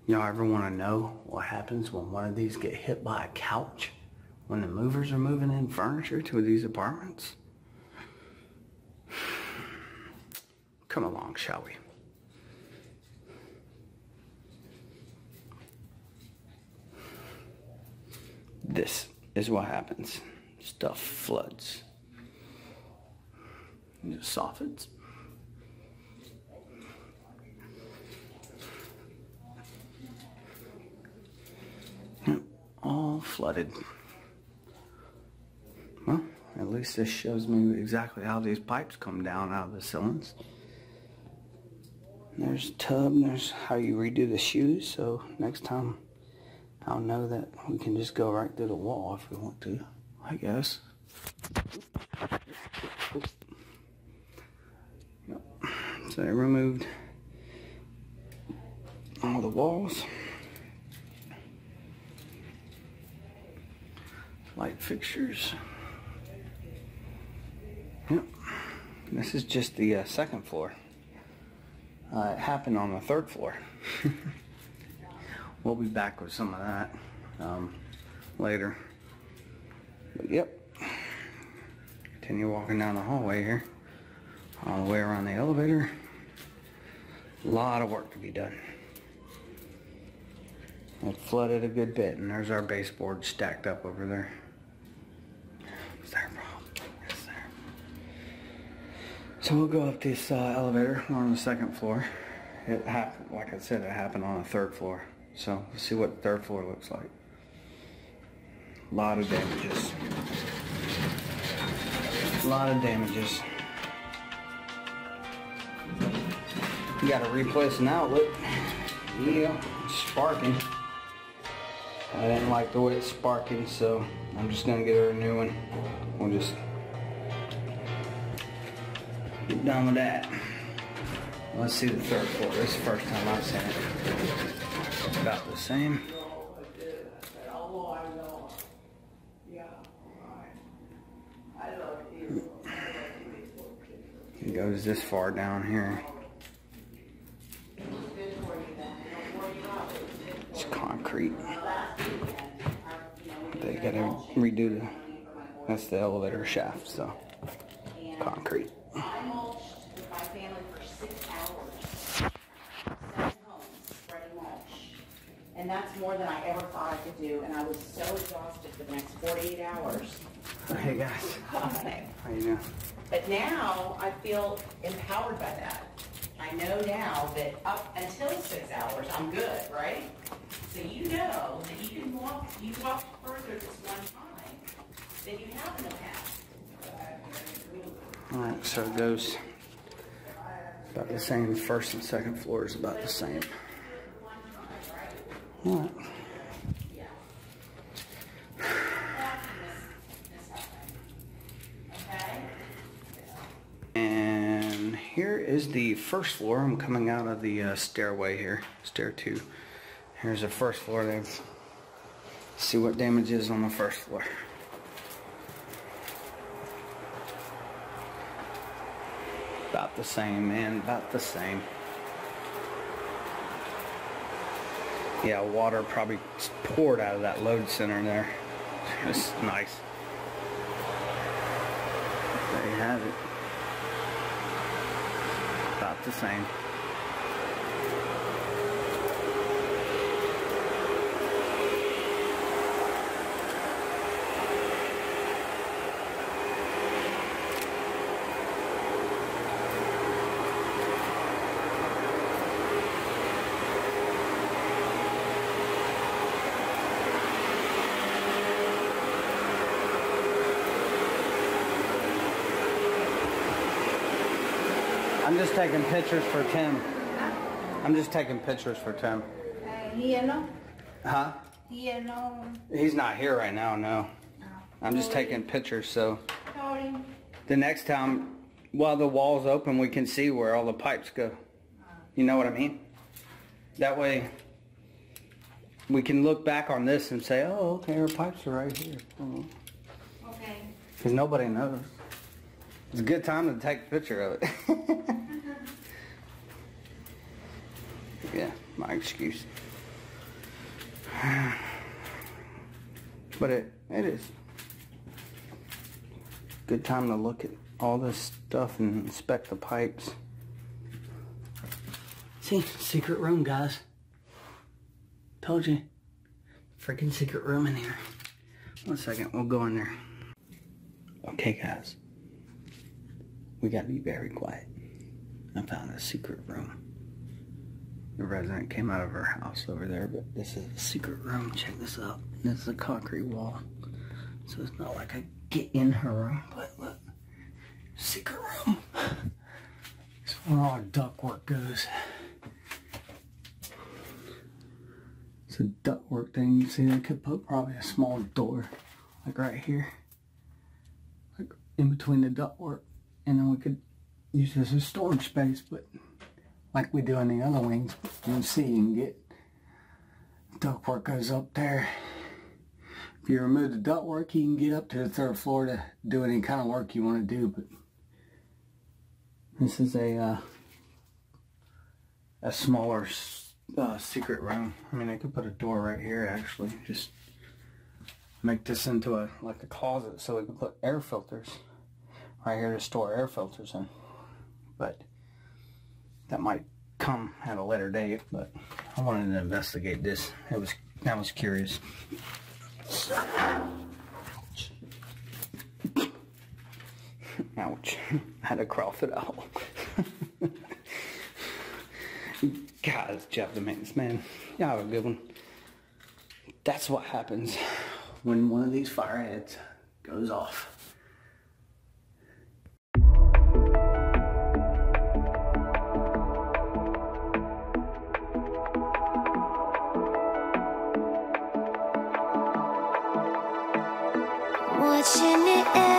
Y'all ever want to know what happens when one of these get hit by a couch? When the movers are moving in furniture to these apartments? Come along, shall we? This is what happens. Stuff floods. It just softens. All flooded. Well, at least this shows me exactly how these pipes come down out of the cylinders. There's a tub, and there's how you redo the shoes, so next time I'll know that we can just go right through the wall if we want to, I guess. So I removed all the walls. Light fixtures. Yep. This is just the second floor. It happened on the third floor. We'll be back with some of that later. But yep. Continue walking down the hallway here. All the way around the elevator. A lot of work to be done. It flooded a good bit, and there's our baseboard stacked up over there. Is there a problem? Yes, there. So we'll go up this elevator. We're on the second floor. It happened, like I said, it happened on the third floor. So let's see what the third floor looks like. A lot of damages. A lot of damages. You gotta replace an outlet. Yeah, it's sparking. I didn't like the way it's sparking, so I'm just gonna get her a new one. We'll just get done with that. Let's see the third floor. This is the first time I've seen it. About the same. It goes this far down here. It's concrete. They gotta redo the, that's the elevator shaft, so concrete. I mulched with my family for 6 hours. 7 homes spreading mulch. And that's more than I ever thought I could do, and I was so exhausted for the next 48 hours. Hey guys. Hi. How you doing? But now I feel empowered by that. I know now that up until 6 hours, I'm good, right? So you know that you can walk, you walk further this one time than you have in the past. Alright, so it goes about the same. First and second floor is about the same. Alright. And here is the first floor. I'm coming out of the stairway here, stair 2. Here's the first floor. Let's see what damage is on the first floor. About the same, man, about the same. Yeah, water probably poured out of that load center there. It's nice. There you have it. About the same. I'm just taking pictures for Tim. I'm just taking pictures for Tim. Here no? Huh? Here no? He's not here right now, no. I'm just taking pictures, so Sorry. the next time, while the wall's open, we can see where all the pipes go. You know what I mean? That way, we can look back on this and say, oh, okay, our pipes are right here. Okay. Because nobody knows. It's a good time to take a picture of it. Yeah, my excuse. But it is good time to look at all this stuff and inspect the pipes. See, secret room, guys. Told you. Freaking secret room in here. 1 second, we'll go in there. Okay, guys. We gotta be very quiet. I found a secret room. The resident came out of her house over there, but this is a secret room. Check this out. This is a concrete wall. So it's not like I get in her room, but look. Secret room. It's where all our ductwork goes. It's a ductwork thing. You see, they could put probably a small door, like right here. Like in between the ductwork. And then we could use this as storage space, but like we do in the other wings, you can see you can get ductwork goes up there. If you remove the ductwork, you can get up to the 3rd floor to do any kind of work you want to do. But this is a smaller secret room. I mean, I could put a door right here actually. Just make this into a closet so we can put air filters right here to store air filters in. But that might come at a later date. But I wanted to investigate this. I was curious. Ouch. Ouch. I had to cough it out. God, it's Jeff the maintenance man. Y'all have a good one. That's what happens when one of these fire heads goes off. Watching it